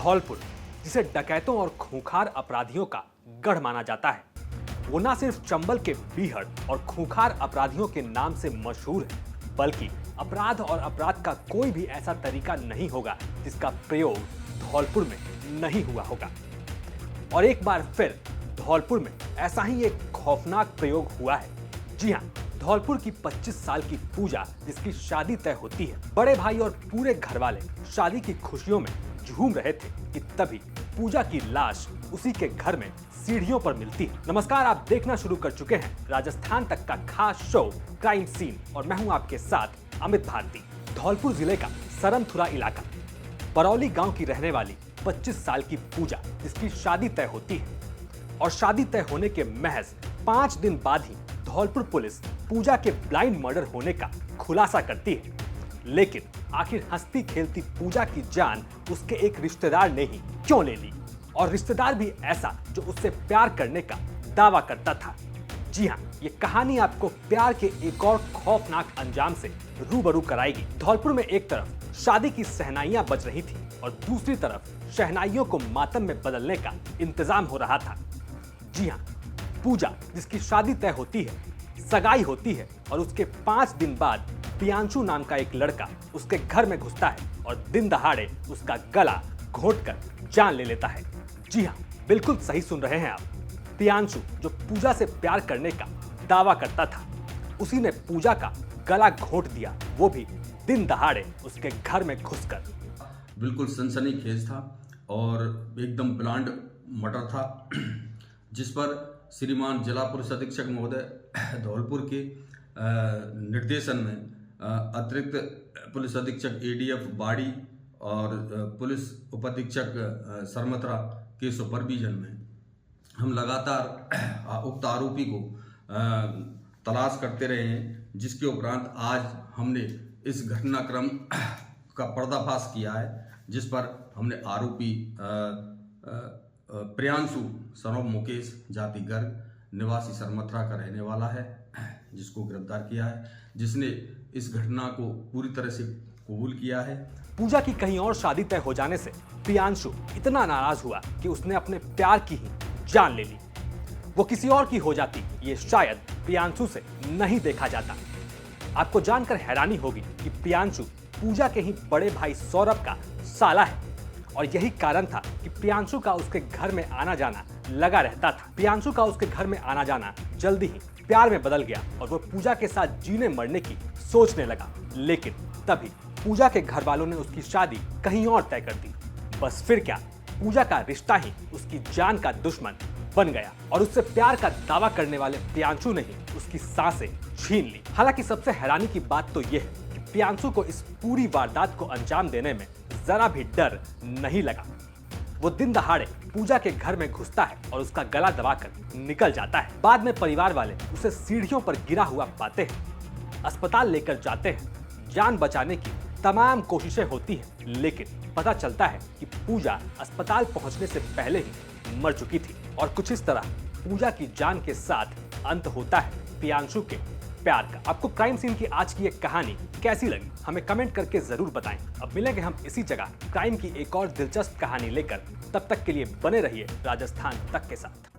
धौलपुर, जिसे डकैतों और खूंखार अपराधियों का गढ़ माना जाता है, वो न सिर्फ चंबल के बीहड़ और खूंखार अपराधियों के नाम से मशहूर है, बल्कि अपराध और अपराध का कोई भी ऐसा तरीका नहीं होगा जिसका प्रयोग धौलपुर में नहीं हुआ होगा। और एक बार फिर धौलपुर में ऐसा ही एक खौफनाक प्रयोग हुआ है। जी हाँ, धौलपुर की 25 साल की पूजा, जिसकी शादी तय होती है, बड़े भाई और पूरे घर वाले शादी की खुशियों में झूम रहे थे कि तभी पूजा की लाश उसी के घर में सीढ़ियों पर मिलती है। नमस्कार, आप देखना शुरू कर चुके हैं राजस्थान तक का खास शो क्राइम सीन और मैं हूं आपके साथ अमित भारती। धौलपुर जिले का सरमथुरा इलाका, परौली गांव की रहने वाली 25 साल की पूजा, जिसकी शादी तय होती है और शादी तय होने के महज 5 दिन बाद ही धौलपुर पुलिस पूजा के ब्लाइंड मर्डर होने का खुलासा करती है। लेकिन आखिर हंसती खेलती पूजा की जान उसके एक रिश्तेदार ने ही क्यों ले ली, और रिश्तेदार भी ऐसा जो उससे प्यार करने का दावा करता था। जी हाँ, ये कहानी आपको प्यार के एक और खौफनाक अंजाम से रूबरू कराएगी। धौलपुर में एक तरफ शादी की शहनाइयां बज रही थी और दूसरी तरफ शहनाइयों को मातम में बदलने का इंतजाम हो रहा था। जी हाँ, पूजा, जिसकी शादी तय होती है, सगाई होती है और उसके 5 दिन बाद प्रियांशु नाम का एक लड़का उसके घर में घुसता है और दिन दहाड़े उसका गला घोंटकर जान ले लेता है। जी हाँ, बिल्कुल सही सुन रहे हैं आप। प्रियांशु, जो पूजा से प्यार करने का दावा करता था, उसी ने पूजा का गला घोंट दिया, वो भी दिन दहाड़े उसके घर में घुसकर। बिल्कुल सनसनीखेज था और एकदम प्लांट मर्डर था, जिस पर श्रीमान जिला पुलिस अधीक्षक महोदय धौलपुर के निर्देशन में अतिरिक्त पुलिस अधीक्षक एडीएफ बाड़ी और पुलिस उपाधीक्षक सरमथुरा के सुपरविजन में हम लगातार उक्त आरोपी को तलाश करते रहे हैं, जिसके उपरांत आज हमने इस घटनाक्रम का पर्दाफाश किया है, जिस पर हमने आरोपी प्रियांशु सन ऑफ मुकेश, जाति गर्ग, निवासी सरमथुरा का रहने वाला है, जिसको गिरफ्तार किया है, जिसने इस घटना को पूरी तरह से कबूल किया है। पूजा की कहीं और शादी तय हो जाने से प्रियांशु इतना नाराज हुआ कि उसने अपने प्यार की ही जान ले ली। वो किसी और की हो जाती, ये शायद प्रियांशु से नहीं देखा जाता। आपको जानकर हैरानी होगी कि प्रियांशु पूजा के ही बड़े भाई सौरभ का साला है और यही कारण था कि प्रियांशु का उसके घर में आना जाना लगा रहता था। प्रियांशु का उसके घर में आना जाना जल्दी ही प्यार में बदल गया और वो पूजा के साथ जीने मरने की सोचने लगा। लेकिन तभी पूजा के घर वालों ने उसकी शादी कहीं और तय कर दी। बस फिर क्या, पूजा का रिश्ता ही उसकी जान का दुश्मन बन गया और उससे प्यार का दावा करने वाले प्रियांशु ने ही उसकी सांसें छीन ली। हालांकि सबसे हैरानी की बात तो यह है कि प्रियांशु को इस पूरी वारदात को अंजाम देने में जरा भी डर नहीं लगा। वो दिन दहाड़े पूजा के घर में घुसता है और उसका गला दबाकर निकल जाता है। बाद में परिवार वाले उसे सीढ़ियों पर गिरा हुआ पाते हैं, अस्पताल लेकर जाते हैं, जान बचाने की तमाम कोशिशें होती हैं, लेकिन पता चलता है कि पूजा अस्पताल पहुंचने से पहले ही मर चुकी थी। और कुछ इस तरह पूजा की जान के साथ अंत होता है प्रियांशु के प्यार का। आपको क्राइम सीन की आज की एक कहानी कैसी लगी, हमें कमेंट करके जरूर बताएं। अब मिलेंगे हम इसी जगह क्राइम की एक और दिलचस्प कहानी लेकर। तब तक के लिए बने रहिए राजस्थान तक के साथ।